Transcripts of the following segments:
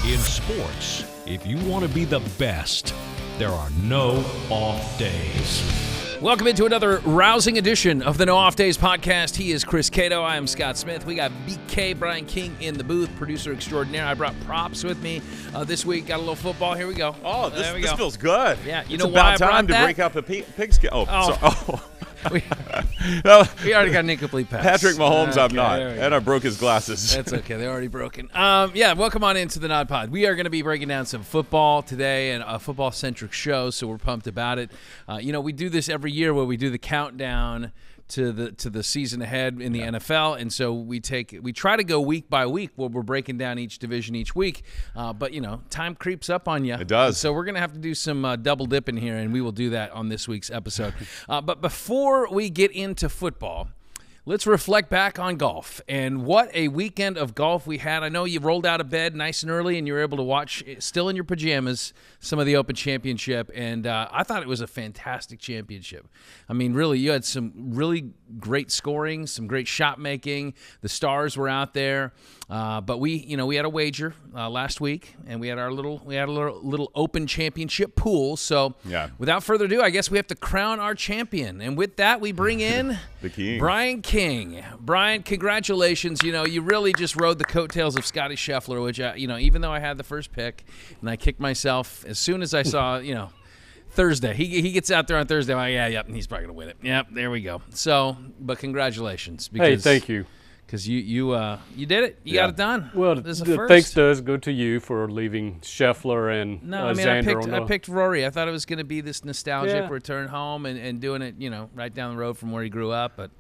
In sports, if you want to be the best, there are no off days. Welcome into another rousing edition of the No Off Days podcast. He is Chris Cato. I am Scott Smith. We got BK Brian King in the booth, producer extraordinaire. I brought props with me this week. Got a little football. Here we go. Oh, this feels good. Yeah, it's about time to break out the pigskin. We already got an incomplete pass. Patrick Mahomes, I've not. And I broke his glasses. That's okay. They're already broken. Welcome on into the nodpod. We are going to be breaking down some football today and a football-centric show, so we're pumped about it. We do this every year where we do the countdown to the season ahead in the NFL, and so we try to go week by week where we're breaking down each division each week, but time creeps up on you. It does. So we're gonna have to do some double dipping here, and we will do that on this week's episode. But before we get into football, let's reflect back on golf and what a weekend of golf we had. I know you rolled out of bed nice and early and you were able to watch, still in your pajamas, some of the Open Championship, and I thought it was a fantastic championship. I mean, really, you had some really great scoring, some great shot making. The stars were out there, but we had a wager last week, and we had a little Open Championship pool. So, without further ado, I guess we have to crown our champion, and with that, we bring in the King, Brian King. Brian, congratulations. You really just rode the coattails of Scotty Scheffler, which, even though I had the first pick and I kicked myself as soon as I saw, Thursday. He gets out there on Thursday. I'm like, and he's probably going to win it. Yep, there we go. So, but congratulations. Because, hey, thank you. Because you did it. You got it done. Well, the thanks does go to you for leaving Scheffler and Xander. I picked Rory. I thought it was going to be this nostalgic return home and doing it, right down the road from where he grew up, but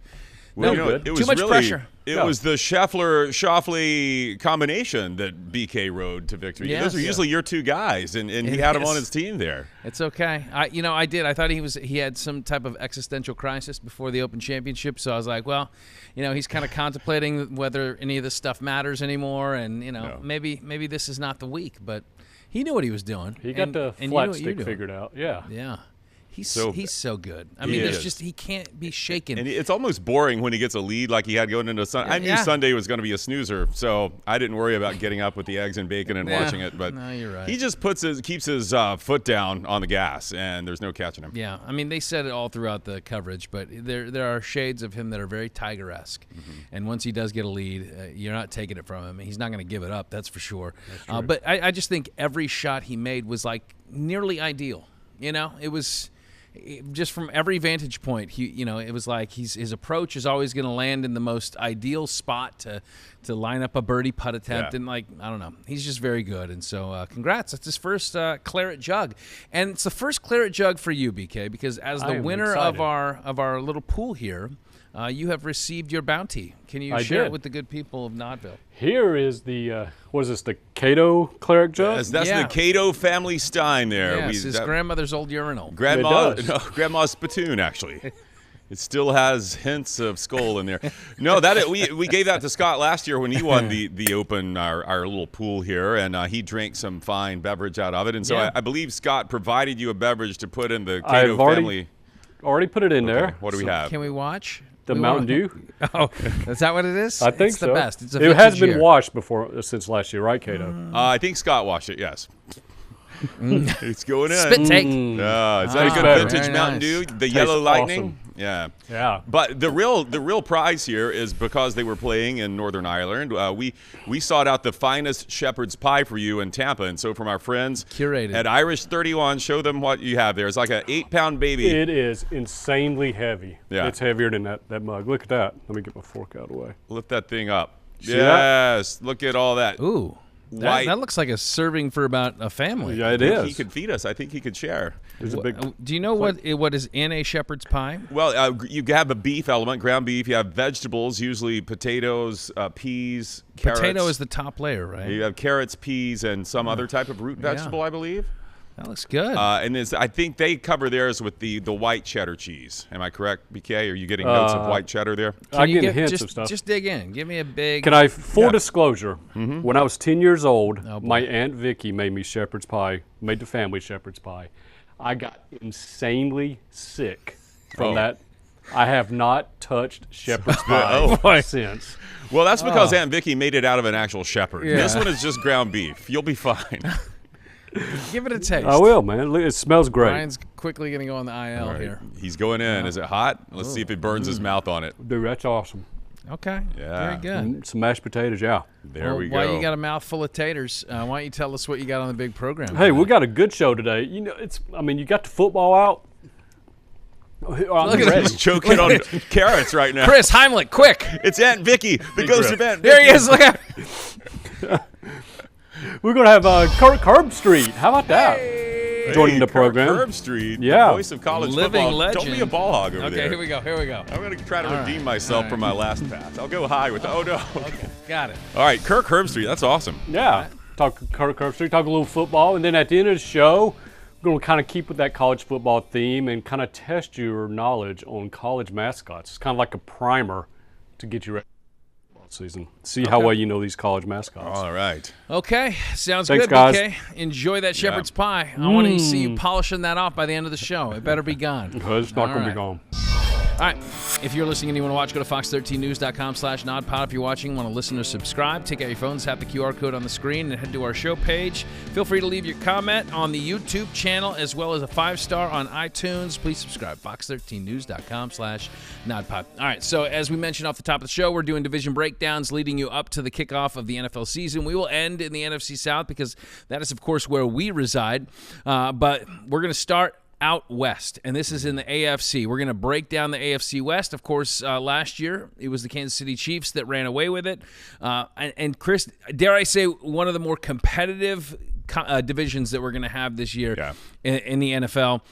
it was too much pressure. It was the Scheffler-Shoffley combination that BK rode to victory. Yes. Those are usually your two guys, and he had him on his team there. It's okay. I did. I thought he had some type of existential crisis before the Open Championship, so I was like, well, he's kind of contemplating whether any of this stuff matters anymore, and maybe this is not the week, but he knew what he was doing. He got the flat stick figured out. Yeah. Yeah. He's so good. I mean, he can't be shaken. And it's almost boring when he gets a lead like he had going into Sunday. I knew Sunday was going to be a snoozer, so I didn't worry about getting up with the eggs and bacon and watching it. But no, you're right. He just keeps his foot down on the gas, and there's no catching him. Yeah, I mean, they said it all throughout the coverage, but there are shades of him that are very Tiger-esque. Mm-hmm. And once he does get a lead, you're not taking it from him. He's not going to give it up, that's for sure. But I just think every shot he made was like nearly ideal. It was just from every vantage point, it was like his approach is always going to land in the most ideal spot to line up a birdie putt attempt, and I don't know, he's just very good. And so, congrats! It's his first claret jug, and it's the first claret jug for you, BK, because as the winner of our little pool here, you have received your bounty. Can you share it with the good people of Nodville? Here is the the Cato claret jug? That's the Cato family stein there. Yes, his grandmother's old urinal. Grandma's spittoon, actually. It still has hints of skull in there. No, we gave that to Scott last year when he won the Open, our little pool here, and he drank some fine beverage out of it. And so I believe Scott provided you a beverage to put in the Cato family. Already put it in there. What do we have? Can we watch? The Mountain Dew. Oh, is that what it is? I think it's the best. It's it has been washed since last year, right, Cato? I think Scott washed it, yes. It's going in. Spit take. Is that a good vintage Mountain Dew? The Yellow Lightning? Awesome. Yeah. But the real prize here is because they were playing in Northern Ireland. We sought out the finest shepherd's pie for you in Tampa, and so from our friends curated at Irish 31, show them what you have there. It's like an 8-pound baby. It is insanely heavy. Yeah. It's heavier than that mug. Look at that. Let me get my fork out of the way. Lift that thing up. See yes. Look at all that. Ooh. That looks like a serving for about a family. Yeah, it is. He could feed us. I think he could share. Do you know what is in a shepherd's pie? Well, you have a beef element, ground beef. You have vegetables, usually potatoes, peas, carrots. Potato is the top layer, right? You have carrots, peas, and some other type of root vegetable, I believe. That looks good. And I think they cover theirs with the white cheddar cheese. Am I correct, BK? Are you getting notes of white cheddar there? I get hints of stuff. Just dig in. Give me a big. Can I, full disclosure, when I was 10 years old, my Aunt Vicky made me shepherd's pie, made the family shepherd's pie. I got insanely sick from that I have not touched shepherd's pie since. Well, that's because Aunt Vicky made it out of an actual shepherd. Yeah. This one is just ground beef. You'll be fine. Give it a taste. I will, man. It smells great. Ryan's quickly going to go on the IL here. He's going in. Is it hot? Let's see if it burns his mouth on it. Dude, that's awesome. Okay. Yeah. Very good. Some mashed potatoes, yeah. There we go. While you got a mouthful of taters, why don't you tell us what you got on the big program? Hey, we got a good show today. You know, you got the football out. Look at He's choking on carrots right now. Chris Heimlich, quick! It's Aunt Vicky, the ghost of Aunt Vicky. There he is. Look at. We're going to have Kirk Herbstreit. How about that? Joining the program. Kirk Herbstreit, Yeah. the voice of college Living football. legend. Don't be a ball hog over there. Okay, here we go. I'm going to try to redeem myself from my last pass. I'll go high with the, oh no. Okay, got it. All right, Kirk Herbstreit, that's awesome. Yeah. Talk Kirk Herbstreit, talk a little football, and then at the end of the show, we're going to kind of keep with that college football theme and kind of test your knowledge on college mascots. It's kind of like a primer to get you ready for football season. See how well you know these college mascots. All right. Okay, sounds Thanks, good, guys. BK. Enjoy that shepherd's pie. I want to see you polishing that off by the end of the show. It better be gone. It's not going to right. be gone. All right. If you're listening and you want to watch, go to fox13news.com/nodpod. If you're watching, want to listen or subscribe, take out your phones, tap the QR code on the screen, and head to our show page. Feel free to leave your comment on the YouTube channel as well as a 5-star on iTunes. Please subscribe, fox13news.com/nodpod. All right, so as we mentioned off the top of the show, we're doing division breakdowns leading you up to the kickoff of the NFL season. We will end in the NFC South because that is, of course, where we reside. But we're going to start out west, and this is in the AFC. We're going to break down the AFC West. Of course, last year it was the Kansas City Chiefs that ran away with it. And Chris, dare I say, one of the more competitive divisions that we're going to have this year in the NFL.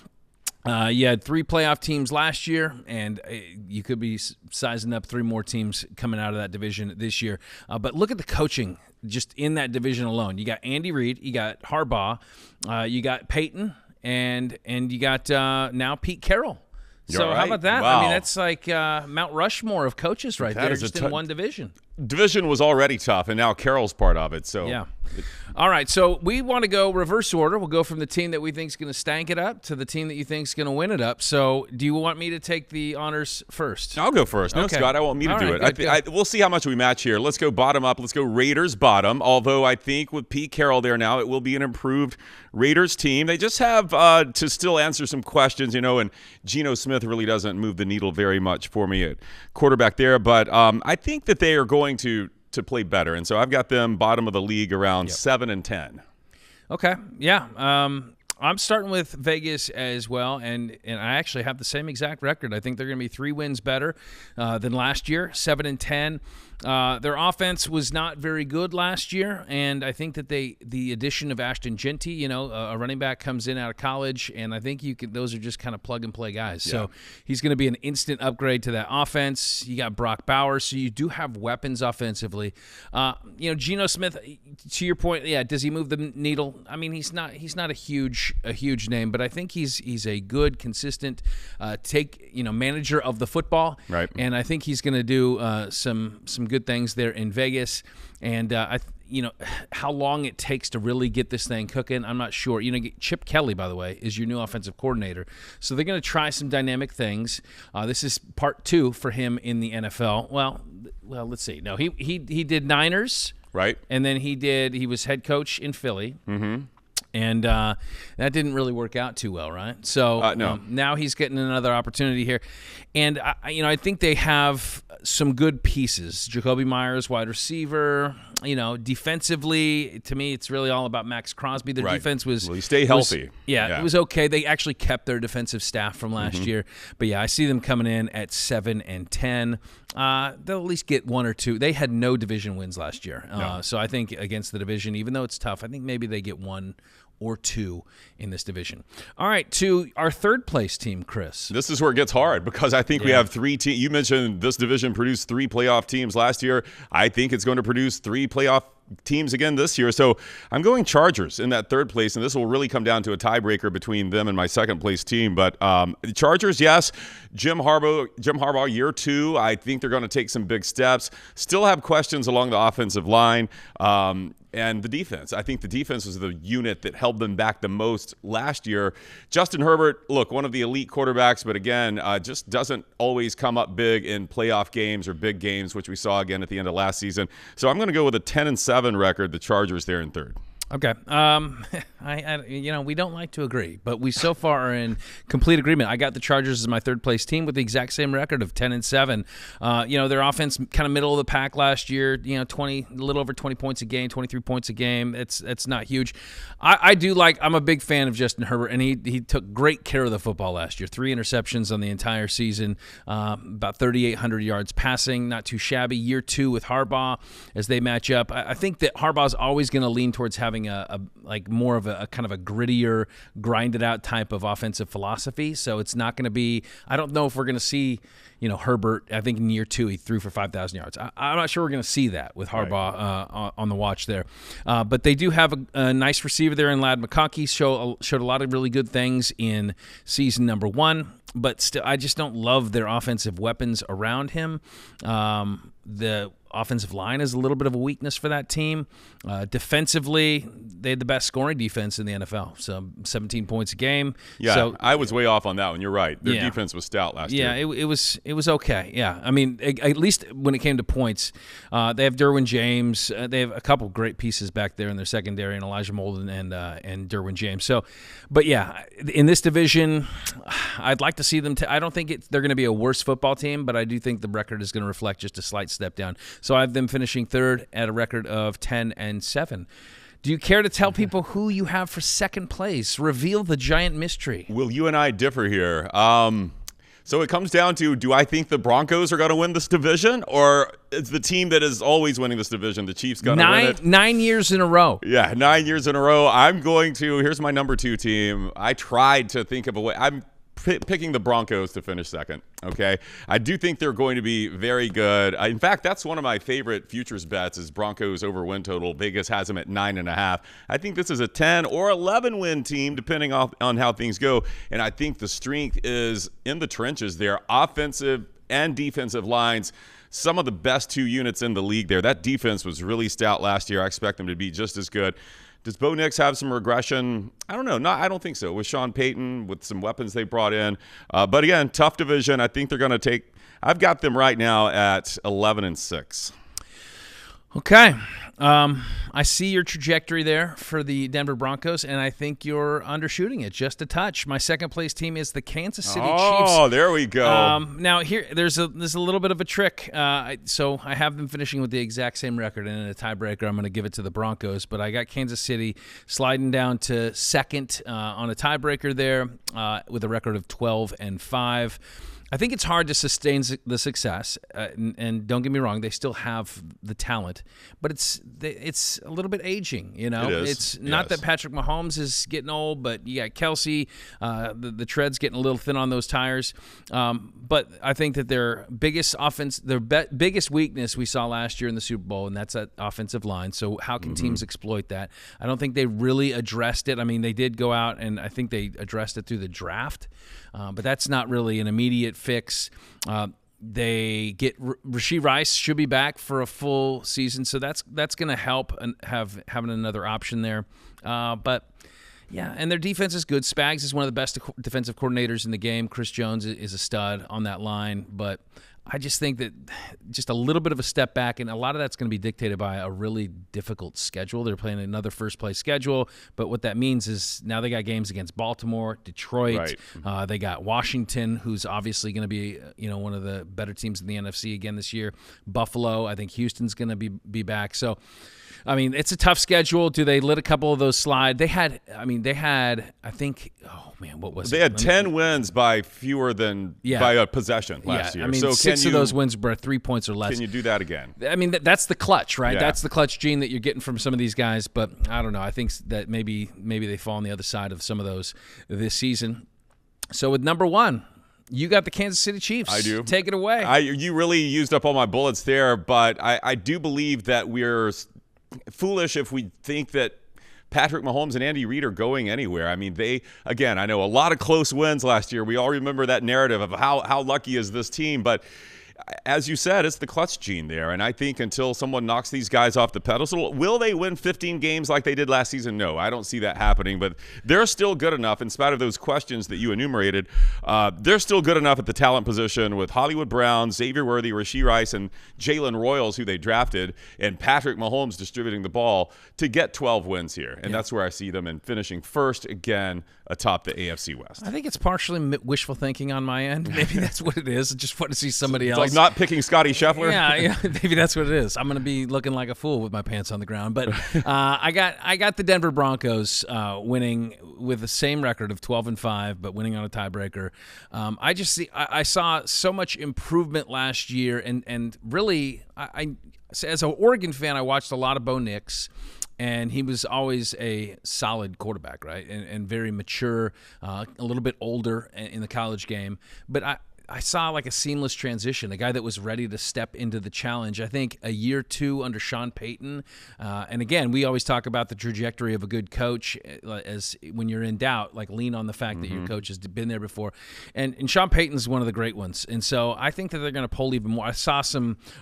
You had 3 playoff teams last year, and you could be sizing up 3 more teams coming out of that division this year. But look at the coaching just in that division alone. You got Andy Reid, you got Harbaugh, you got Peyton, and you got now Pete Carroll. So right. how about that? Wow. I mean, that's like Mount Rushmore of coaches right there, just in one division. Division was already tough, and now Carroll's part of it. So yeah. All right, so we want to go reverse order. We'll go from the team that we think is going to stank it up to the team that you think is going to win it up. So do you want me to take the honors first? I'll go first. No, Okay. Scott, I want me to do right, it. We'll see how much we match here. Let's go bottom up. Let's go Raiders bottom, although I think with Pete Carroll there now, it will be an improved Raiders team. They just have to still answer some questions, and Geno Smith really doesn't move the needle very much for me at quarterback there. But I think that they are going to play better, and so I've got them bottom of the league around 7-10. Okay, yeah. I'm starting with Vegas as well, and I actually have the same exact record. I think they're going to be 3 wins better than last year, 7-10. Their offense was not very good last year, and I think that the addition of Ashton Genty, a running back comes in out of college, and I think those are just kind of plug-and-play guys. Yeah. So he's going to be an instant upgrade to that offense. You got Brock Bowers, so you do have weapons offensively. Geno Smith, to your point, does he move the needle? I mean, he's not a huge name, but I think he's a good, consistent manager of the football. Right. And I think he's going to do some good things there in Vegas. And how long it takes to really get this thing cooking, I'm not sure. Chip Kelly, by the way, is your new offensive coordinator, so they're going to try some dynamic things. This is part 2 for him in the NFL. Well, let's see. No, he did Niners, right, and then he was head coach in Philly. Mm-hmm. And that didn't really work out too well, right? So no. Now he's getting another opportunity here. And, I think they have some good pieces. Jacoby Myers, wide receiver. Defensively, to me, it's really all about Max Crosby. Their defense was... Well, you stay healthy. It was okay. They actually kept their defensive staff from last year. But, I see them coming in at 7-10. They'll at least get 1 or 2. They had no division wins last year. So I think against the division, even though it's tough, I think maybe they get 1 or 2 in this division. All right, to our third place team, Chris. This is where it gets hard because I think we have 3 teams. You mentioned this division produced 3 playoff teams last year. I think it's going to produce 3 playoff teams again this year. So I'm going Chargers in that third place, and this will really come down to a tiebreaker between them and my second place team. But Chargers, yes. Jim Harbaugh, year 2. I think they're going to take some big steps. Still have questions along the offensive line. and the defense. I think the defense was the unit that held them back the most last year. Justin Herbert, look, one of the elite quarterbacks, but again, just doesn't always come up big in playoff games or big games, which we saw again at the end of last season. So I'm going to go with a 10-7 record. The Chargers there in third. Okay. We don't like to agree, but we so far are in complete agreement. I got the Chargers as my third place team with the exact same record of 10-7. Their offense kind of middle of the pack last year. A little over 20 points a game, 23 points a game. It's not huge. I'm a big fan of Justin Herbert, and he took great care of the football last year. 3 interceptions on the entire season, about 3,800 yards passing, not too shabby. Year 2 with Harbaugh as they match up. I think that Harbaugh's always going to lean towards having more of a kind of a grittier, grinded out type of offensive philosophy. So it's not going to be. I don't know if we're going to see, Herbert. I think in year 2 he threw for 5,000 yards. I'm not sure we're going to see that with Harbaugh on the watch there. But they do have a nice receiver there in Ladd McConkey. Showed a lot of really good things in season number 1. But still, I just don't love their offensive weapons around him. The offensive line is a little bit of a weakness for that team. Defensively, they had the best scoring defense in the NFL, so 17 points a game. Yeah, so, I was way off on that one. You're right. Their defense was stout last year. Yeah, it was okay. Yeah, I mean, at least when it came to points, they have Derwin James. They have a couple great pieces back there in their secondary, and Elijah Molden and Derwin James. So, but yeah, in this division, I'd like to see them. I don't think they're going to be a worse football team, but I do think the record is going to reflect just a slight step down. So I have them finishing third at a record of 10-7. Do you care to tell people who you have for second place? Reveal the giant mystery. Well, you and I differ here. So it comes down to, do I think the Broncos are going to win this division, or is the team that is always winning this division, the Chiefs, going to win it? 9 years in a row. Yeah, 9 years in a row. Here's my number 2 team. I tried to think of a way. I'm picking the Broncos to finish second, okay? I do think they're going to be very good. In fact, that's one of my favorite futures bets is Broncos over win total. Vegas has them at 9.5. I think this is a 10 or 11 win team, depending on how things go. And I think the strength is in the trenches there, offensive and defensive lines. Some of the best 2 units in the league there. That defense was really stout last year. I expect them to be just as good. Does Bo Nix have some regression? I don't know. I don't think so. With Sean Payton, with some weapons they brought in. But again, tough division. I think they're going to take – I've got them right now at 11-6. Okay. I see your trajectory there for the Denver Broncos, and I think you're undershooting it just a touch. My second place team is the Kansas City Chiefs. Oh, there we go. Now here, there's a little bit of a trick. So I have them finishing with the exact same record, and in a tiebreaker, I'm going to give it to the Broncos. But I got Kansas City sliding down to second on a tiebreaker there with a record of 12-5. I think it's hard to sustain the success, and don't get me wrong, they still have the talent, but it's a little bit aging, It's not that Patrick Mahomes is getting old, but you got Kelsey, the tread's getting a little thin on those tires. But I think that their biggest biggest weakness we saw last year in the Super Bowl, and that's that offensive line. So how can teams exploit that? I don't think they really addressed it. I mean, they did go out, and I think they addressed it through the draft, but that's not really an immediate fix. They get Rashee Rice should be back for a full season, so that's going to help and having another option there. But yeah, and their defense is good. Spags is one of the best defensive coordinators in the game. Chris Jones is a stud on that line, but I just think that just a little bit of a step back, and a lot of that's going to be dictated by a really difficult schedule. They're playing another first-place schedule, but what that means is now they got games against Baltimore, Detroit. Right. They got Washington, who's obviously going to be one of the better teams in the NFC again this year. Buffalo, I think Houston's going to be back. So, I mean, it's a tough schedule. Do they let a couple of those slide? They had, I think, oh man, what was it? They had 10 wins by fewer than by a possession last year. I mean, so 6 of those wins were 3 points or less. Can you do that again? I mean, that's the clutch, right? Yeah. That's the clutch gene that you're getting from some of these guys. But I don't know. I think that maybe they fall on the other side of some of those this season. So with number 1, you got the Kansas City Chiefs. I do. Take it away. You really used up all my bullets there, but I do believe that we're foolish if we think that Patrick Mahomes and Andy Reid are going anywhere. I mean, I know a lot of close wins last year. We all remember that narrative of how lucky is this team, but as you said, it's the clutch gene there. And I think until someone knocks these guys off the pedestal, will they win 15 games like they did last season? No, I don't see that happening. But they're still good enough, in spite of those questions that you enumerated. They're still good enough at the talent position with Hollywood Brown, Xavier Worthy, Rashee Rice, and Jalen Royals, who they drafted, and Patrick Mahomes distributing the ball to get 12 wins here. And that's where I see them in finishing first again atop the AFC West. I think it's partially wishful thinking on my end. Maybe that's what it is. I just want to see somebody else. Like not picking Scotty Scheffler? Yeah, maybe that's what it is. I'm going to be looking like a fool with my pants on the ground. But I got the Denver Broncos winning with the same record of 12-5, but winning on a tiebreaker. I saw so much improvement last year, and really, as an Oregon fan, I watched a lot of Bo Nix. And he was always a solid quarterback, right? And very mature, a little bit older in the college game. But I saw like a seamless transition, a guy that was ready to step into the challenge. I think a year or two under Sean Payton. And again, we always talk about the trajectory of a good coach as when you're in doubt, like lean on the fact that your coach has been there before. And Sean Payton's one of the great ones. And so I think that they're going to pull even more. I saw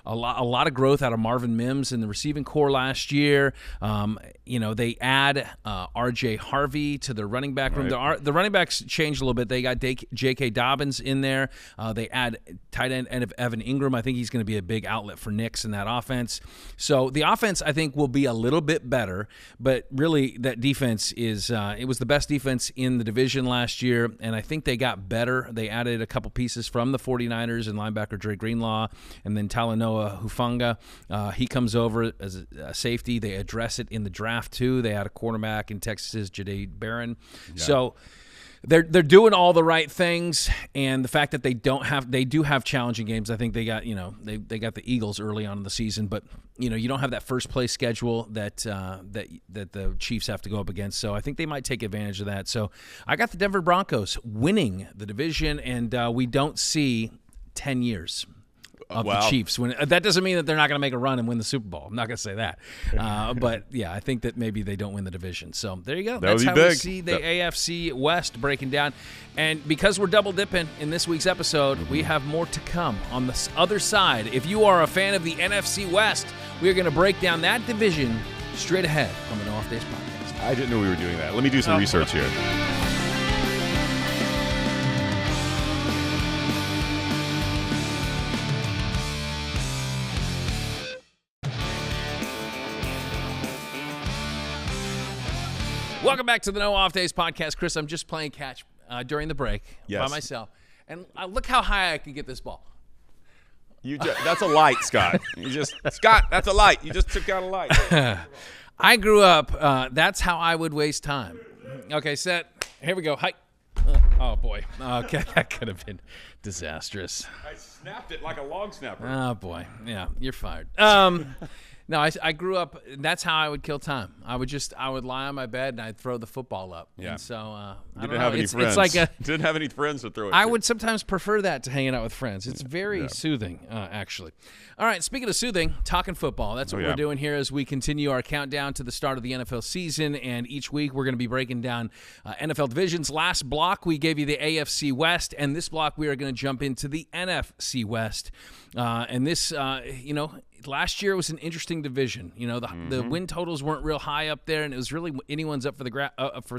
a lot of growth out of Marvin Mims in the receiving core last year. They add R.J. Harvey to their running back room. The running backs changed a little bit. They got J.K. Dobbins in there. They add tight end Evan Ingram. I think he's going to be a big outlet for Nix in that offense. So the offense, I think, will be a little bit better. But really, that defense it was the best defense in the division last year, and I think they got better. They added a couple pieces from the 49ers and linebacker Dre Greenlaw, and then Talanoa Hufanga. He comes over as a safety. They address it in the draft, too. They had a cornerback in Texas's Jahdae Barron. Yeah. So they're doing all the right things, and the fact that they do have challenging games. I think they got they got the Eagles early on in the season, but you don't have that first place schedule that the Chiefs have to go up against. So I think they might take advantage of that. So I got the Denver Broncos winning the division, and we don't see 10 years of the Chiefs. That doesn't mean that they're not going to make a run and win the Super Bowl. I'm not going to say that. But, yeah, I think that maybe they don't win the division. So there you go. That's how we see the AFC West breaking down. And because we're double dipping in this week's episode, we have more to come on the other side. If you are a fan of the NFC West, we are going to break down that division straight ahead on the No Off Days podcast. I didn't know we were doing that. Let me do some research here. Welcome back to the No Off Days podcast. Chris, I'm just playing catch during the break by myself. And look how high I can get this ball. That's a light, Scott. Scott, that's a light. You just took out a light. I grew up, that's how I would waste time. Okay, set. Here we go. Hi. Oh, boy. Okay, that could have been disastrous. I snapped it like a long snapper. Oh, boy. Yeah, you're fired. No, I grew up. That's how I would kill time. I would lie on my bed and I'd throw the football up. Yeah. And so I didn't have any friends. It's like didn't have any friends to throw it. I would sometimes prefer that to hanging out with friends. It's very soothing, actually. All right. Speaking of soothing, talking football. That's what we're doing here as we continue our countdown to the start of the NFL season. And each week we're going to be breaking down NFL divisions. Last block we gave you the AFC West, and this block we are going to jump into the NFC West. And this, last year was an interesting division. The win totals weren't real high up there, and it was really anyone's up for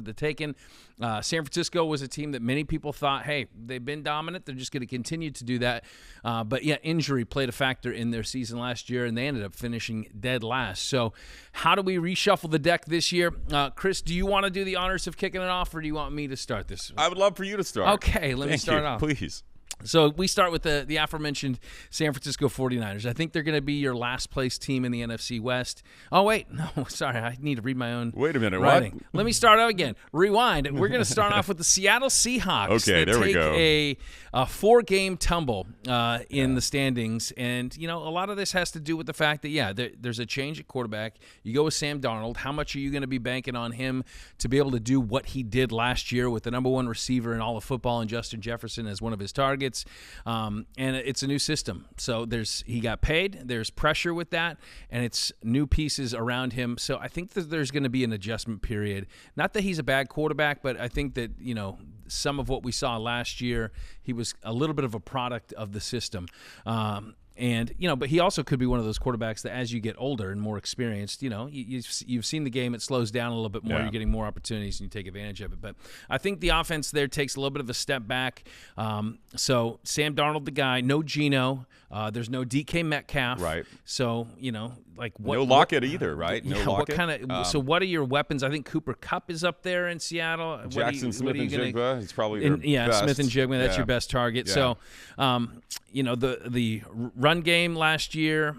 the taking. San Francisco was a team that many people thought, hey, they've been dominant. They're just going to continue to do that. But injury played a factor in their season last year, and they ended up finishing dead last. So how do we reshuffle the deck this year? Chris, do you want to do the honors of kicking it off, or do you want me to start this? I would love for you to start. Okay, let me start off. Please. So we start with the aforementioned San Francisco 49ers. I think they're going to be your last place team in the NFC West. Oh, wait. No, sorry. I need to read my own Wait a minute. writing. What? Let me start out again. Rewind. We're going to start off with the Seattle Seahawks. Okay, there we go. A 4-game tumble in the standings. And, a lot of this has to do with the fact that, there's a change at quarterback. You go with Sam Darnold. How much are you going to be banking on him to be able to do what he did last year with the number one receiver in all of football and Justin Jefferson as one of his targets? tickets, and it's a new system. So he got paid. There's pressure with that, and it's new pieces around him. So I think that there's going to be an adjustment period. Not that he's a bad quarterback, but I think that some of what we saw last year, he was a little bit of a product of the system. And, but he also could be one of those quarterbacks that as you get older and more experienced, you've seen the game, it slows down a little bit more. Yeah. You're getting more opportunities and you take advantage of it. But I think the offense there takes a little bit of a step back. So Sam Darnold, the guy, no Geno. There's no DK Metcalf. Right. So, what? No Lockett either, right? No Lockett. What kind of? So what are your weapons? I think Cooper Kupp is up there in Seattle. Jackson Smith-Njigba. He's probably their best. Smith-Njigba. That's your best target. Yeah. So, the run game last year,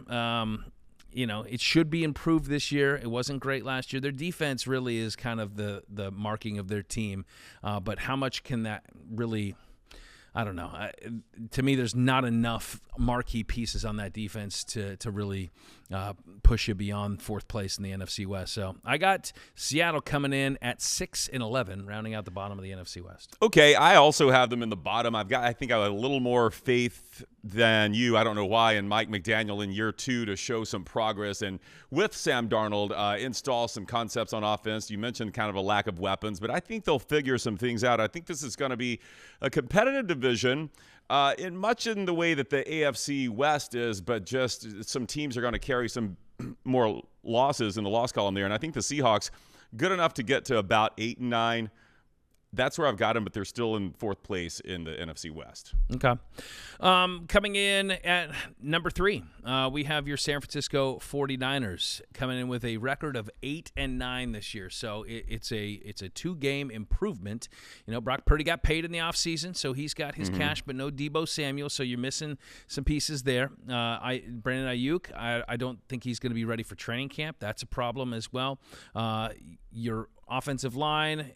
it should be improved this year. It wasn't great last year. Their defense really is kind of the marking of their team. But how much can that really – I don't know. To me, there's not enough marquee pieces on that defense to really push you beyond fourth place in the NFC West. So I got Seattle coming in at 6-11, rounding out the bottom of the NFC West. Okay, I also have them in the bottom. I think I have a little more faith than you. I don't know why, in Mike McDaniel in year 2 to show some progress and with Sam Darnold install some concepts on offense. You mentioned kind of a lack of weapons, but I think they'll figure some things out. I think this is going to be a competitive division in much in the way that the AFC West is, but just some teams are going to carry some more losses in the loss column there. And I think the Seahawks, good enough to get to about 8-9. That's where I've got them, but they're still in fourth place in the NFC West. Okay. Coming in at number 3, we have your San Francisco 49ers coming in with a record of 8-9 this year. So it's a 2-game improvement. Brock Purdy got paid in the offseason, so he's got his cash, but no Deebo Samuel, so you're missing some pieces there. Brandon Ayuk, I don't think he's going to be ready for training camp. That's a problem as well. Your offensive line,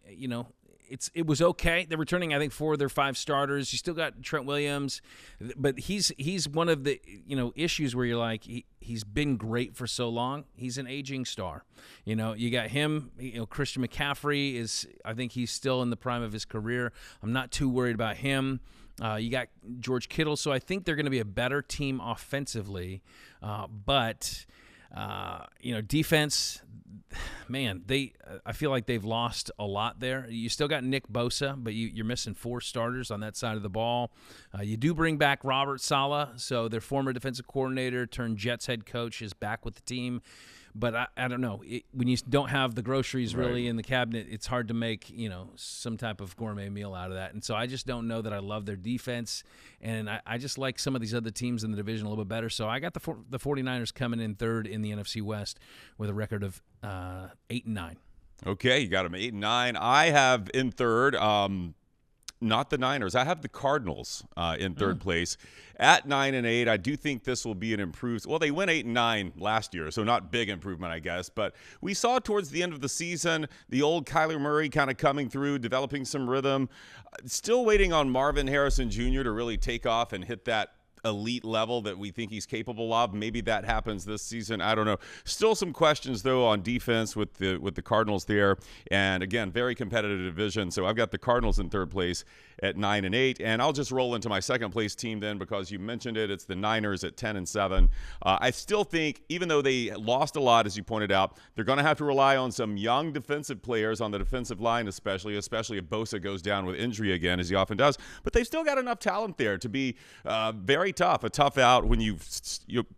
it was okay. They're returning, I think, 4 of their 5 starters. You still got Trent Williams, but he's one of the issues where you're like he's been great for so long. He's an aging star. You got him. Christian McCaffrey I think he's still in the prime of his career. I'm not too worried about him. You got George Kittle, so I think they're going to be a better team offensively, but defense. Man, I feel like they've lost a lot there. You still got Nick Bosa, but you're missing 4 starters on that side of the ball. You do bring back Robert Saleh, so their former defensive coordinator turned Jets head coach is back with the team. But I don't know. When you don't have the groceries really in the cabinet, it's hard to make some type of gourmet meal out of that. And so I just don't know that I love their defense, and I just like some of these other teams in the division a little bit better. So I got the 49ers coming in 3rd in the NFC West with a record of 8-9. Okay, you got them 8-9. I have in 3rd. Not the Niners. I have the Cardinals in 3rd place at 9-8. I do think this will be an improved. Well, they went 8-9 last year, so not big improvement, I guess. But we saw towards the end of the season the old Kyler Murray kind of coming through, developing some rhythm. Still waiting on Marvin Harrison Jr. to really take off and hit that elite level that we think he's capable of. Maybe that happens this season. I don't know. Still some questions though on defense with the Cardinals there. And again, very competitive division. So I've got the Cardinals in 3rd place at 9-8, and I'll just roll into my 2nd place team then because you mentioned it. It's the Niners at 10-7. I still think, even though they lost a lot, as you pointed out, they're going to have to rely on some young defensive players on the defensive line, especially if Bosa goes down with injury again, as he often does. But they've still got enough talent there to be very tough. A tough out when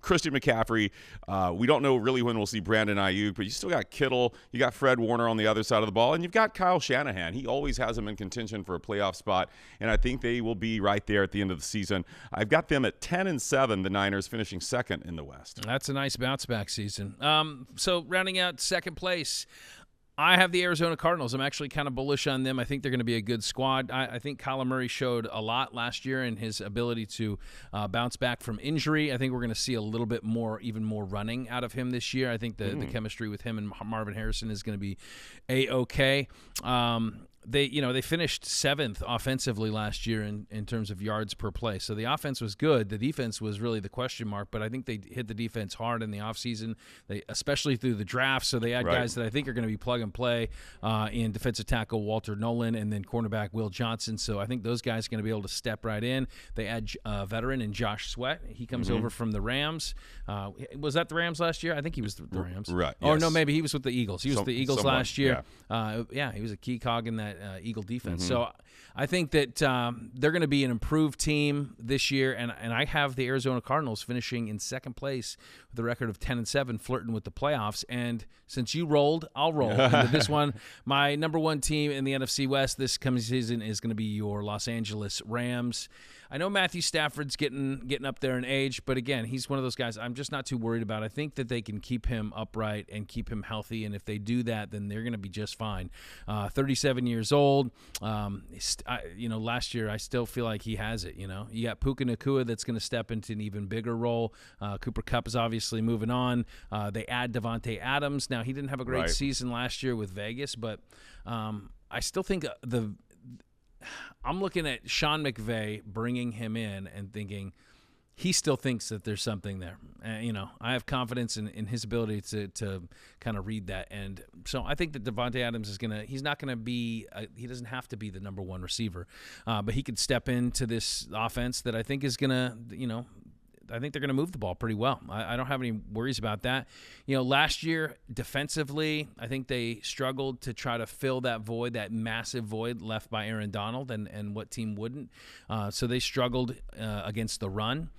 Christian McCaffrey. We don't know really when we'll see Brandon Ayuk, but you still got Kittle. You got Fred Warner on the other side of the ball, and you've got Kyle Shanahan. He always has them in contention for a playoff spot. And I think they will be right there at the end of the season. I've got them at 10-7, the Niners, finishing 2nd in the West. That's a nice bounce-back season. So rounding out 2nd place, I have the Arizona Cardinals. I'm actually kind of bullish on them. I think they're going to be a good squad. I think Kyler Murray showed a lot last year in his ability to bounce back from injury. I think we're going to see a little bit more, even more running out of him this year. I think the chemistry with him and Marvin Harrison is going to be A-OK. they finished 7th offensively last year in terms of yards per play. So the offense was good. The defense was really the question mark, but I think they hit the defense hard in the offseason, especially through the draft. So they had guys that I think are going to be plug and play in defensive tackle Walter Nolan and then cornerback Will Johnson. So I think those guys are going to be able to step right in. They add a veteran in Josh Sweat. He comes over from the Rams. Was that the Rams last year? I think he was the Rams. Right. Or yes. no, maybe he was with the Eagles. He was with the Eagles last year. Yeah. He was a key cog in that Eagle defense. So I think that they're going to be an improved team this year, and I have the Arizona Cardinals finishing in second place with a record of 10-7, flirting with the playoffs. And since you rolled, I'll roll into this one. My number one team in the NFC West this coming season is going to be your Los Angeles Rams. I know Matthew Stafford's getting up there in age, but again, he's one of those guys I'm just not too worried about. I think that they can keep him upright and keep him healthy, and if they do that, then they're going to be just fine. 37 years old. Last year I still feel like he has it. You got Puka Nacua that's going to step into an even bigger role. Cooper Kupp is obviously moving on. They add Devontae Adams. Now he didn't have a great season last year with Vegas, but I still think I'm looking at Sean McVay bringing him in and thinking he still thinks that there's something there. I have confidence in his ability to kind of read that. And so I think that Devontae Adams he's not going to be, he doesn't have to be the number one receiver, but he could step into this offense that I think is going to, I think they're going to move the ball pretty well. I don't have any worries about that. Last year, defensively, I think they struggled to try to fill that void, that massive void left by Aaron Donald, and what team wouldn't. So they struggled against the run.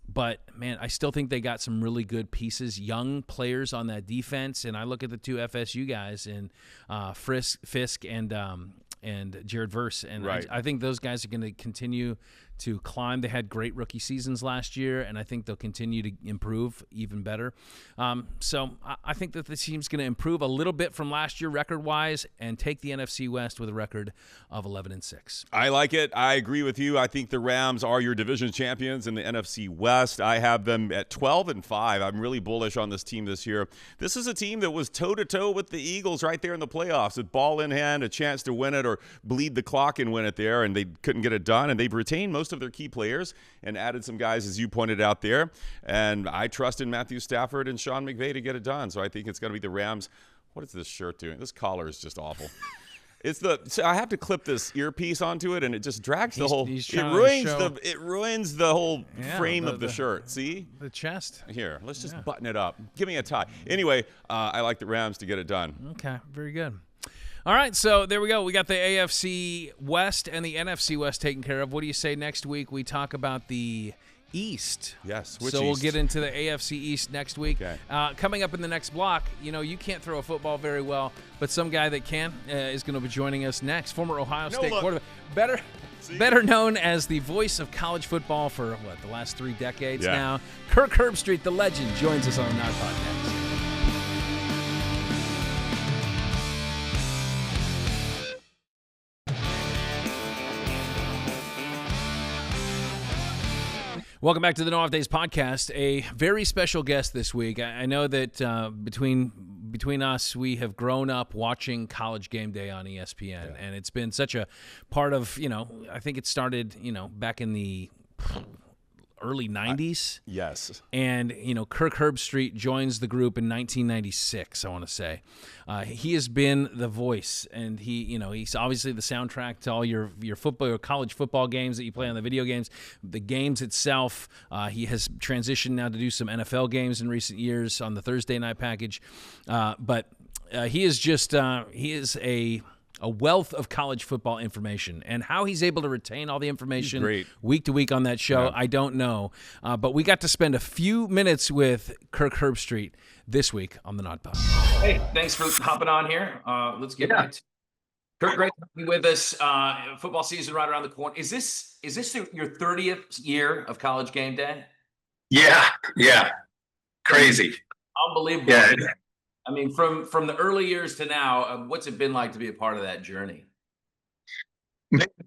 But, man, I still think they got some really good pieces, young players on that defense. And I look at the two FSU guys in Fisk and Jared Verse. And I think those guys are going to continue to climb. They had great rookie seasons last year, and I think they'll continue to improve even better. So I think that the team's going to improve a little bit from last year record-wise and take the NFC West with a record of 11-6. I like it. I agree with you. I think the Rams are your division champions in the NFC West. I have them at 12-5. I'm really bullish on this team this year. This is a team that was toe-to-toe with the Eagles right there in the playoffs, with ball in hand, a chance to win it or bleed the clock and win it there, and they couldn't get it done. And they've retained most of their key players and added some guys, as you pointed out there. And I trust in Matthew Stafford and Sean McVay to get it done. So I think it's going to be the Rams. What is this shirt doing? This collar is just awful. So I have to clip this earpiece onto it, and it just drags the whole. It ruins the whole frame of the shirt. See the chest. Here, let's just button it up. Give me a tie. Anyway, I like the Rams to get it done. Okay, very good. All right, so there we go. We got the AFC West and the NFC West taken care of. What do you say next week we talk about the East? Yes, we'll get into the AFC East next week. Okay. Coming up in the next block, you can't throw a football very well, but some guy that can is going to be joining us next. Former Ohio State quarterback, better known as the voice of college football for, the last 3 decades now. Kirk Herbstreit, the legend, joins us on the nodpod next. Welcome back to the No Off Days podcast. A very special guest this week. I know that between us, we have grown up watching College Gameday on ESPN, and it's been such a part of, I think it started, back in the early 90s. Yes. And, Kirk Herbstreit joins the group in 1996, I want to say. He has been the voice, and he's obviously the soundtrack to all your football or college football games that you play on the video games, the games itself. He has transitioned now to do some NFL games in recent years on the Thursday night package. But he is just he is a wealth of college football information, and how he's able to retain all the information week to week on that show, I don't know. But we got to spend a few minutes with Kirk Herbstreit this week on the Nod Pod. Hey, thanks for hopping on here. Let's get right to Kirk. Great to be with us. Football season right around the corner. Is this your 30th year of College Game Day? Yeah. Crazy. Unbelievable. Yeah. I mean, from the early years to now, what's it been like to be a part of that journey?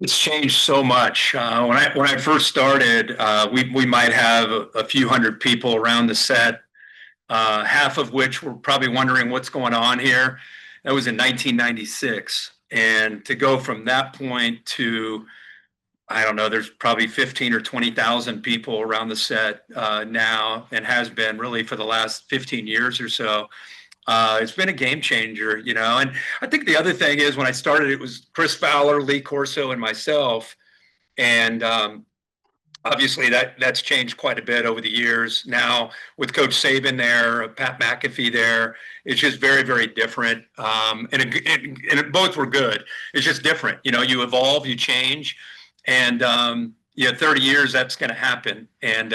It's changed so much. When I first started, we might have a few hundred people around the set, half of which were probably wondering what's going on here. That was in 1996. And to go from that point to, I don't know, there's probably 15 or 20,000 people around the set now, and has been really for the last 15 years or so. It's been a game changer, you know. And I think the other thing is, when I started, it was Chris Fowler, Lee Corso, and myself. And obviously that's changed quite a bit over the years. Now with Coach Saban there, Pat McAfee there, it's just very, very different. And both were good. It's just different. You know, you evolve, you change. And 30 years, that's going to happen. And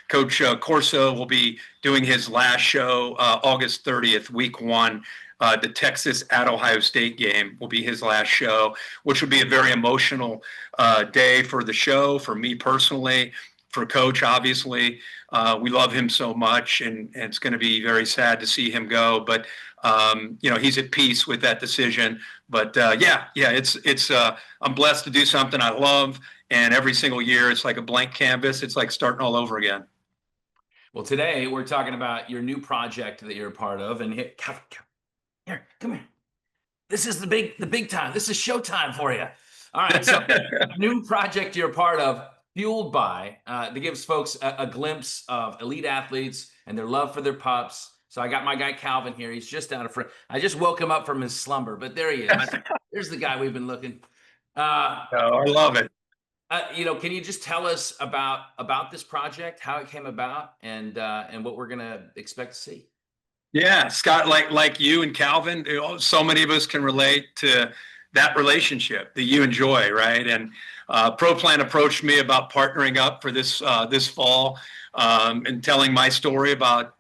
Coach Corso will be doing his last show August 30th, week 1. The Texas at Ohio State game will be his last show, which will be a very emotional day for the show, for me personally, for Coach, obviously. We love him so much, and it's going to be very sad to see him go. But, he's at peace with that decision. But, I'm blessed to do something I love. And every single year, it's like a blank canvas. It's like starting all over again. Well, today we're talking about your new project that you're a part of. And here, come here. This is the big time. This is showtime for you. All right. So new project you're a part of, fueled by, that gives folks a glimpse of elite athletes and their love for their pups. So I got my guy Calvin here. He's just out of front. I just woke him up from his slumber, but there he is. There's the guy we've been looking. I love it. Can you just tell us about this project, how it came about, and what we're gonna expect to see? Yeah, Scott, like you and Calvin, so many of us can relate to that relationship that you enjoy, right? And ProPlan approached me about partnering up for this fall, and telling my story about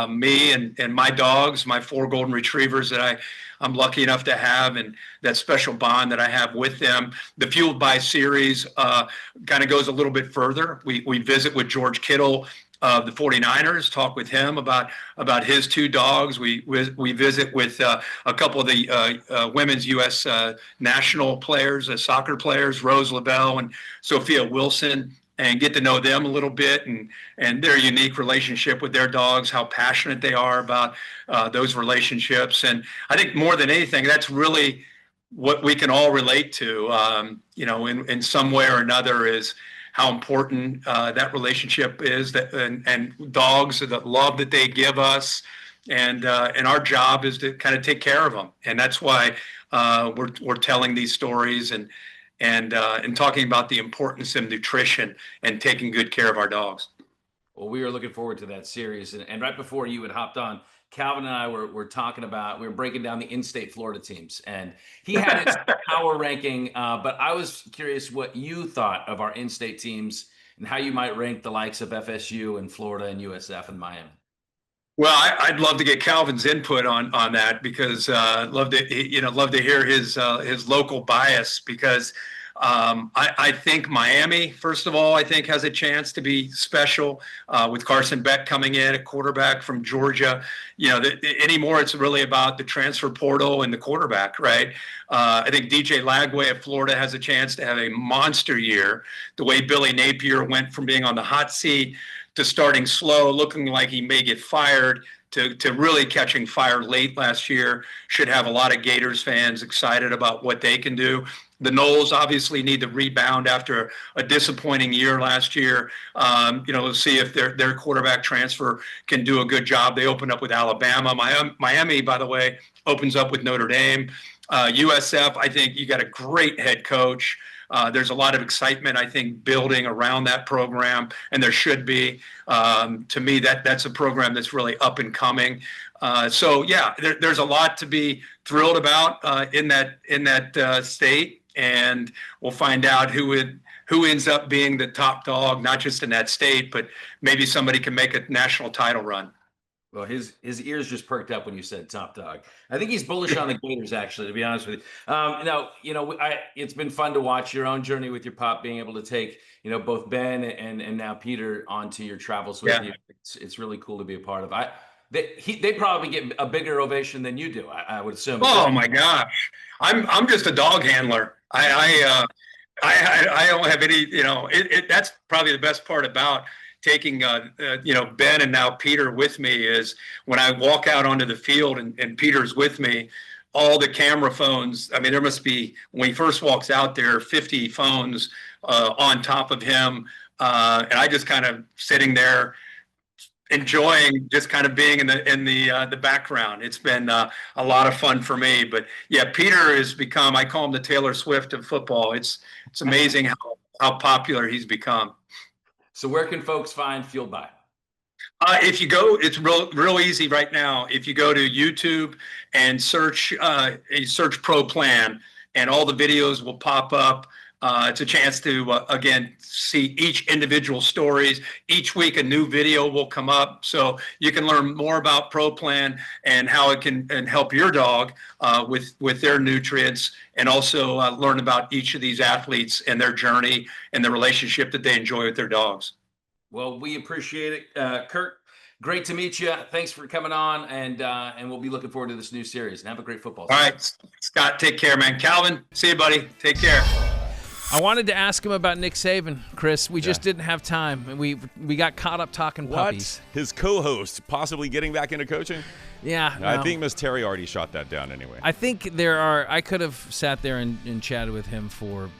me and my dogs, my 4 golden retrievers that I'm lucky enough to have, and that special bond that I have with them. The Fueled By series kind of goes a little bit further. We visit with George Kittle of the 49ers, talk with him about his 2 dogs. We visit with a couple of the women's U.S. national players, soccer players, Rose Lavelle and Sophia Wilson, and get to know them a little bit and their unique relationship with their dogs, how passionate they are about those relationships. And I think more than anything, that's really what we can all relate to, in some way or another, is how important that relationship is, and dogs, the love that they give us, and our job is to kind of take care of them. And that's why we're telling these stories and talking about the importance of nutrition and taking good care of our dogs. Well, we are looking forward to that series. And right before you had hopped on, Calvin and I were talking about, we were breaking down the in-state Florida teams, and he had his power ranking, but I was curious what you thought of our in-state teams and how you might rank the likes of FSU and Florida and USF and Miami. Well, I'd love to get Calvin's input on that, because love to hear his local bias, because I think Miami, first of all, I think has a chance to be special with Carson Beck coming in, a quarterback from Georgia. Anymore it's really about the transfer portal and the quarterback, right? I think DJ Lagway of Florida has a chance to have a monster year. The way Billy Napier went from being on the hot seat to starting slow, looking like he may get fired, to really catching fire late last year, should have a lot of Gators fans excited about what they can do. The Noles obviously need to rebound after a disappointing year last year. Let's see if their quarterback transfer can do a good job. They opened up with Alabama. Miami, by the way, opens up with Notre Dame. USF, I think you got a great head coach. There's a lot of excitement, I think, building around that program, and there should be. To me, that's a program that's really up and coming. There's a lot to be thrilled about in that state, and we'll find out who ends up being the top dog, not just in that state, but maybe somebody can make a national title run. Well, his ears just perked up when you said top dog. I think he's bullish on the Gators, actually, to be honest with you. It's been fun to watch your own journey with your pup, being able to take, both Ben and now Peter onto your travels with you. It's really cool to be a part of. They probably get a bigger ovation than you do, I would assume. Oh my gosh, I'm just a dog handler. I don't have any. That's probably the best part about taking Ben and now Peter with me, is when I walk out onto the field and Peter's with me, all the camera phones. I mean, there must be, when he first walks out there, 50 phones on top of him. And I just kind of sitting there enjoying just kind of being in the background. It's been a lot of fun for me. But yeah, Peter has become, I call him the Taylor Swift of football. It's amazing how popular he's become. So where can folks find Fueled By? If you go, it's real easy right now. If you go to YouTube and search Pro Plan, and all the videos will pop up. It's a chance to, again, see each individual stories. Each week, a new video will come up. So you can learn more about Pro Plan and how it can help your dog with their nutrients, and also learn about each of these athletes and their journey and the relationship that they enjoy with their dogs. Well, we appreciate it. Kirk, great to meet you. Thanks for coming on, and we'll be looking forward to this new series. And have a great football season. All right, Scott, take care, man. Calvin, see you, buddy. Take care. I wanted to ask him about Nick Saban, Chris. We just didn't have time. We got caught up talking puppies. His co-host possibly getting back into coaching? Yeah. I think Miss Terry already shot that down anyway. I think I could have sat there and chatted with him for,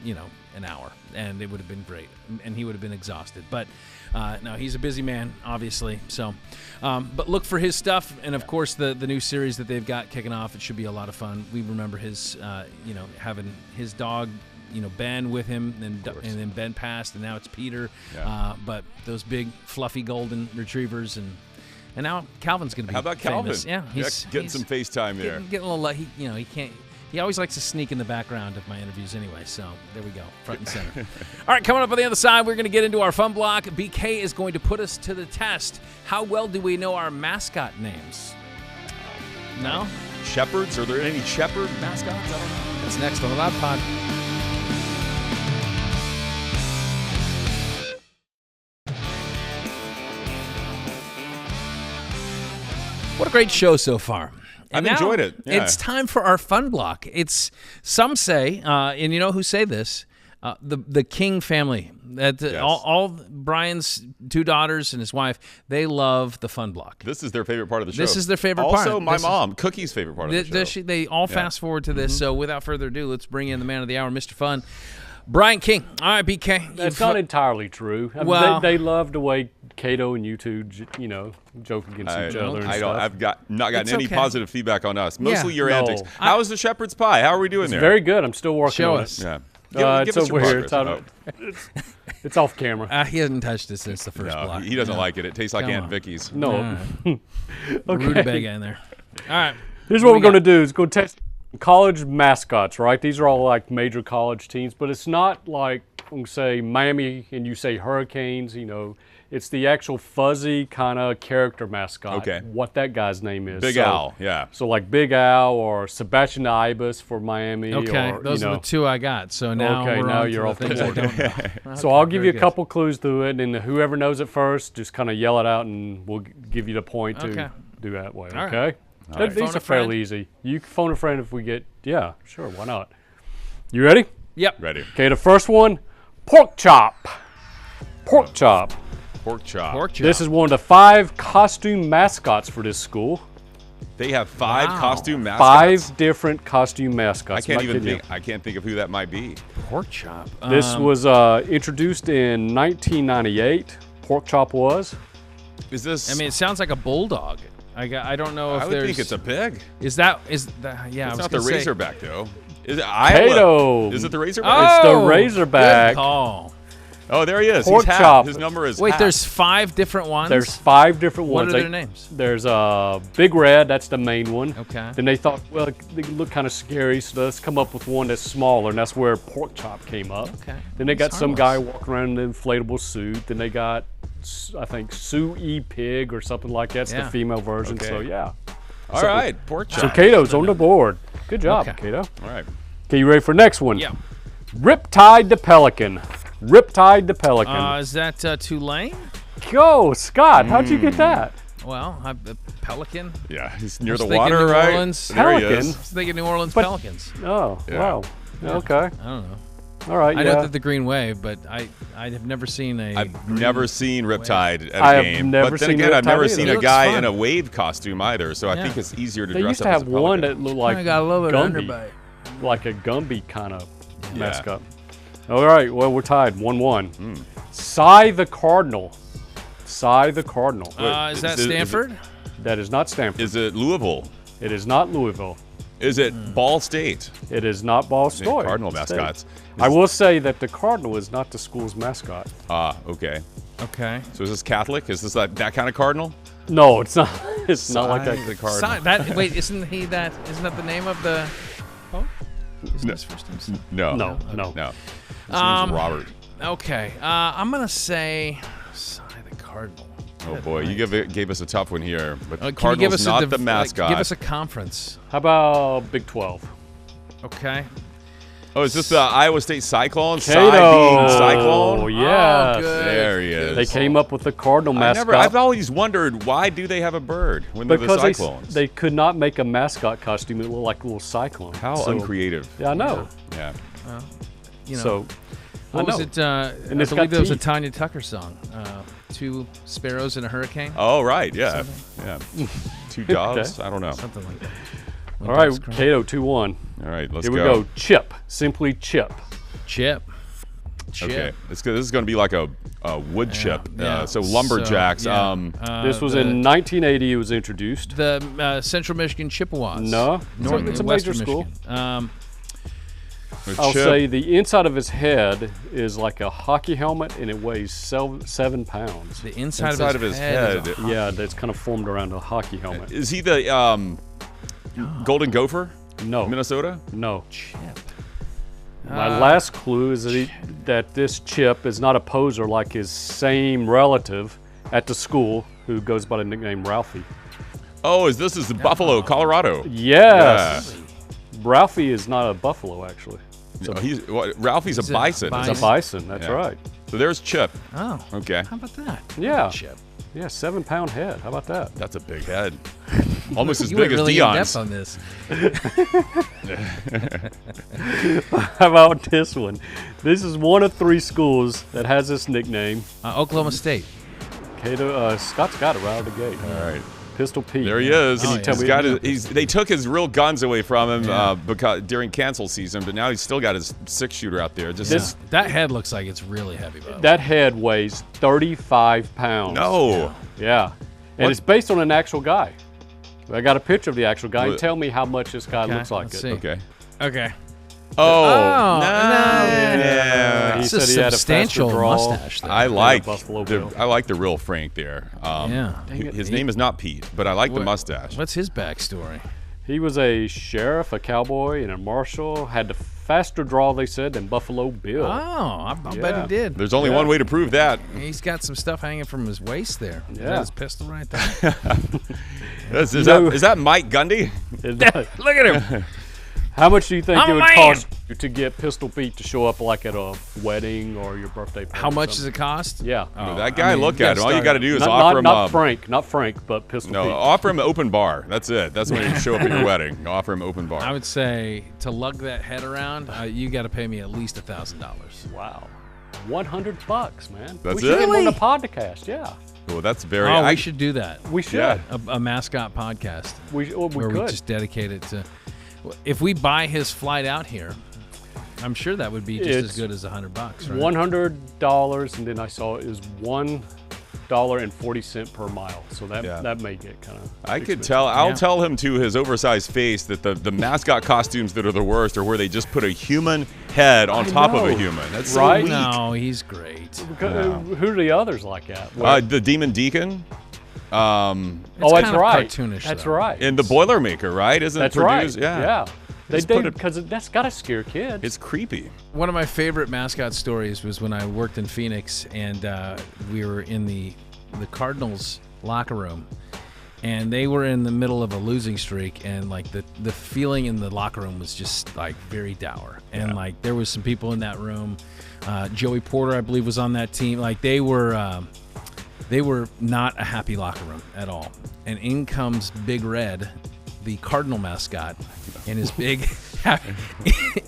an hour, and it would have been great, and he would have been exhausted. But no, he's a busy man, obviously. So, but look for his stuff, and of course the new series that they've got kicking off. It should be a lot of fun. We remember his, having his dog, Ben with him, and then Ben passed, and now it's Peter. Yeah. But those big fluffy golden retrievers, and now Calvin's going to be. How about Calvin? Famous. Yeah, he's getting some FaceTime there. Getting a little, he can't. He always likes to sneak in the background of my interviews anyway, so there we go, front and center. All right, coming up on the other side, we're going to get into our fun block. BK is going to put us to the test. How well do we know our mascot names? No? Shepherds? Are there any shepherd mascots? I don't know. That's next on the nodpod. What a great show so far. I've enjoyed it. Yeah. It's time for our fun block. It's, some say, and you know who say this, the King family. All Brian's 2 daughters and his wife, they love the fun block. This is their favorite part of the show. This is their favorite part. Also, my mom, Cookie's favorite part of the show. They all fast forward to this. So without further ado, let's bring in the man of the hour, Mr. Fun, Brian King. All right, BK. That's not entirely true. I mean, they love the way Cato and you two, joke against each other and stuff. I've not gotten any positive feedback on us. Mostly your antics. How is the shepherd's pie? How are we doing there? Very good. I'm still working on us. it. Yeah. It's over here. It's off camera. He hasn't touched it since the first block. He doesn't like it. It tastes like Aunt Vicky's. No. Okay. Rutabaga in there. All right. Here's what we're going to do is go test college mascots, right? These are all like major college teams, but it's not like, say, Miami and you say Hurricanes, It's the actual fuzzy kind of character mascot. Okay. What that guy's name is. Big Al, yeah. So like Big Al or Sebastian Ibis for Miami. Okay, those are the 2 I got. So now you're off the board. Okay, so I'll give you a couple clues to it, and whoever knows it first, just kind of yell it out, and we'll give you the point to do that way. All okay. Right. These are fairly easy. You can phone a friend if we get. Yeah, sure. Why not? You ready? Yep. Ready. Okay. The first one, pork chop. Pork chop. Pork chop. Pork chop. This is one of the 5 costume mascots for this school. They have 5 costume mascots. 5 different costume mascots. I can't think of who that might be. Pork chop. This was introduced in 1998. Pork chop was. Is this? I mean, it sounds like a bulldog. I don't know if I would think it's a pig. Is that? Yeah. It's not the Razorback though. Is it Cato. Is it the Razorback? Oh, it's the Razorback. Good call. Oh, there he is. Pork He's chop. His number is. Wait, there's 5 different ones. There's 5 different What ones. are their names? There's Big Red. That's the main one. Okay. Then they thought, well, they look kind of scary, so let's come up with one that's smaller, and that's where pork chop came up. Okay. Then they got some guy walking around in an inflatable suit. Then they got, I think, Sue E. Pig or something like that. That's the female version. Okay. So yeah. All right, pork chop. So Cato's on the board. Good job, Cato. All right. Okay, you ready for the next one? Yeah. Riptide the Pelican. Riptide the Pelican. Is that Tulane? Go, Scott. How'd you get that? Well, Pelican. Yeah, he's near the thinking water, New right? Orleans. There he Pelican? is. I was thinking New Orleans Pelicans. Oh, Yeah. wow. Okay. I don't know. All right. I know that the Green Wave, but I have never seen a. I've never seen Riptide at a I have game. never But then seen again, I've Riptide never either. seen It a looks guy fun. in a wave costume either. So I Yeah. think it's easier to They dress used to up have as a Pelican. one that looked like got a little bit of Gumby, underbite. like a Gumby kind of mascot. All right. Well, we're tied 1-1. Cy the Cardinal. Cy the Cardinal. Is that Stanford? That is not Stanford. Is it Louisville? It is not Louisville. Is it Ball State? It is not Ball State. Cardinal mascots. I will say that the Cardinal is not the school's mascot. Okay. Okay. So is this Catholic? Is this that kind of cardinal? No, it's not. It's not like The that. cardinal. Wait, isn't that the name of the? Oh, isn't his first name? Cy? No. No. His name's Robert. Okay. I'm gonna say Cy the Cardinal. Oh boy, you gave us a tough one here. But the Can you Cardinal's give us not a the mascot. give us a conference. How about Big 12? Okay. Oh, is this the Iowa State Cyclones? Cato. Cy Cyclone? Oh, yes. Oh, good. There he is. They came up with the Cardinal mascot I've always wondered, why do they have a bird when they're the because Cyclones? they could not make a mascot costume that looked like a little cyclone. How So- uncreative. Yeah, I know. Yeah. You know. So, What was it? I it's got believe there was a teeth. Tanya Tucker song. Two sparrows in a hurricane. Oh, right. Yeah. Yeah. Two doves? I don't know. Something like that. all right, Cato 2-1. All right, let's Here we go. Chip. Simply Chip. Chip. Okay. This is going to be like a wood chip. yeah. So lumberjacks. So, yeah. This was in 1980. It was introduced. the Central Michigan Chippewas. No, it's a major Western school. Michigan. a I'll chip. say the inside of his head is like a hockey helmet, and it weighs 7 pounds. The inside, Inside of his head. is a- Yeah, that's kind of formed around a hockey helmet. Is he the Golden Gopher? No, Minnesota? no. chip. My last clue is that this Chip is not a poser like his same relative at the school who goes by the nickname Ralphie. Oh, this is the Buffalo, Colorado. Yes. Ralphie is not a buffalo, actually. So Ralphie's a bison. It's a bison, that's Yeah. right. So there's Chip. Oh. Okay. How about that? Yeah. Chip. Yeah, 7 pound head. How about that? That's a big head. Almost as You big went as really in depth Dion's. on this. How about this one? This is one of 3 schools that has this nickname. Oklahoma State. Cato, Scott's got it right out of the gate. All right. Pistol Pete. There he is. Can you tell He's me? got they took his real guns away from him because during cancel season, but now he's still got his 6-shooter out there. Just That head looks like it's really heavy, by the way. That head weighs 35 pounds. no. Yeah. And What? it's based on an actual guy. I got a picture of the actual guy. What? Tell me how much this guy Okay, looks like let's it. see. Okay. Okay. Oh, no. Yeah. He It's said a he had a substantial faster draw. mustache there. I like Buffalo Bill. the real Frank there. Yeah. His name is not Pete, but I like the mustache. What's his backstory? He was a sheriff, a cowboy, and a marshal. Had the faster draw, they said, than Buffalo Bill. Oh, I bet Yeah. he did. There's only one way to prove that. He's got some stuff hanging from his waist there. Is Yeah. that his pistol right there? Is that Mike Gundy? Look at him. How much do you think I'm it a would man. cost you to get Pistol Pete to show up like at a wedding or your birthday party? How or much does something? it cost? Yeah. That guy, look at him. All you got to do is Not, offer not, him not Frank, not Frank, but Pistol no, Pete. offer him an open bar. That's it. That's when you show up at your wedding. Offer him open bar. I would say to lug that head around, you got to pay me at least $1,000. Wow. $100, man. That's we should it? get him on Really? the podcast, yeah. Well, that's very. Oh, I we should do that. We should. Yeah. A mascot podcast We where could. we just dedicate it to. If we buy his flight out here, I'm sure that would be just It's as good as $100, right? $100, and then I saw it is $1.40 per mile. So that may get kind of. I could tell. I'll Yeah. tell him to his oversized face that the mascot costumes that are the worst are where they just put a human head on top of a know. human. That's Right? so weak. No, he's great. Who are the others like that? The Demon Deacon. It's Oh, that's kind of right. cartoonish, That's though. right. And the Boilermaker, right? Isn't That's it produced? right. Yeah. They Just put did it- because that's got to scare kids. It's creepy. One of my favorite mascot stories was when I worked in Phoenix, and we were in the Cardinals locker room, and they were in the middle of a losing streak, and like the feeling in the locker room was just like very dour, and like there was some people in that room. Joey Porter, I believe, was on that team. Like they were not a happy locker room at all. And in comes Big Red, the Cardinal mascot, in his big Yeah,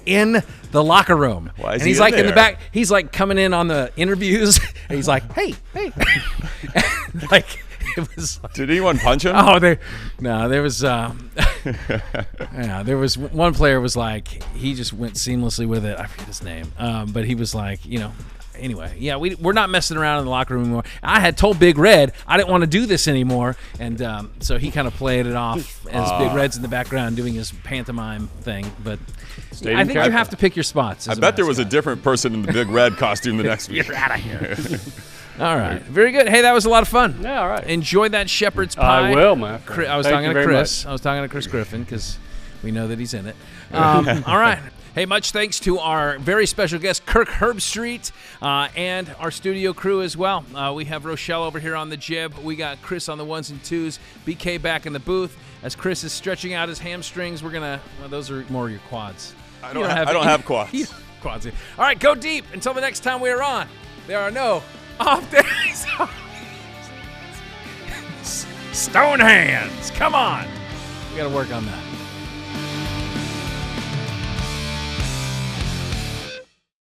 in the locker room. Why is and he he's in like in the there? back. He's like coming in on the interviews. And he's like, hey. Like it was. Did anyone punch him? Oh, there was. Yeah, there was one player was like he just went seamlessly with it. I forget his name, but he was like, Anyway, yeah, we're not messing around in the locker room anymore. I had told Big Red I didn't want to do this anymore, and so he kind of played it off as Big Red's in the background doing his pantomime thing. But I think you have to pick your spots. I bet there was a different person in the Big Red costume the next week. You're out of here. All right, very good. Hey, that was a lot of fun. Yeah, all right. Enjoy that shepherd's pie. I will, man. I was talking to Chris. I was talking to Chris Griffin because we know that he's in it. All right. Hey, much thanks to our very special guest, Kirk Herbstreit, and our studio crew as well. We have Rochelle over here on the jib. We got Chris on the ones and twos. BK back in the booth. As Chris is stretching out his hamstrings, we're going to – well, those are more your quads. I don't have quads. Quads. All right, go deep. Until the next time we are on, there are no off days. Stone hands. Come on. We got to work on that.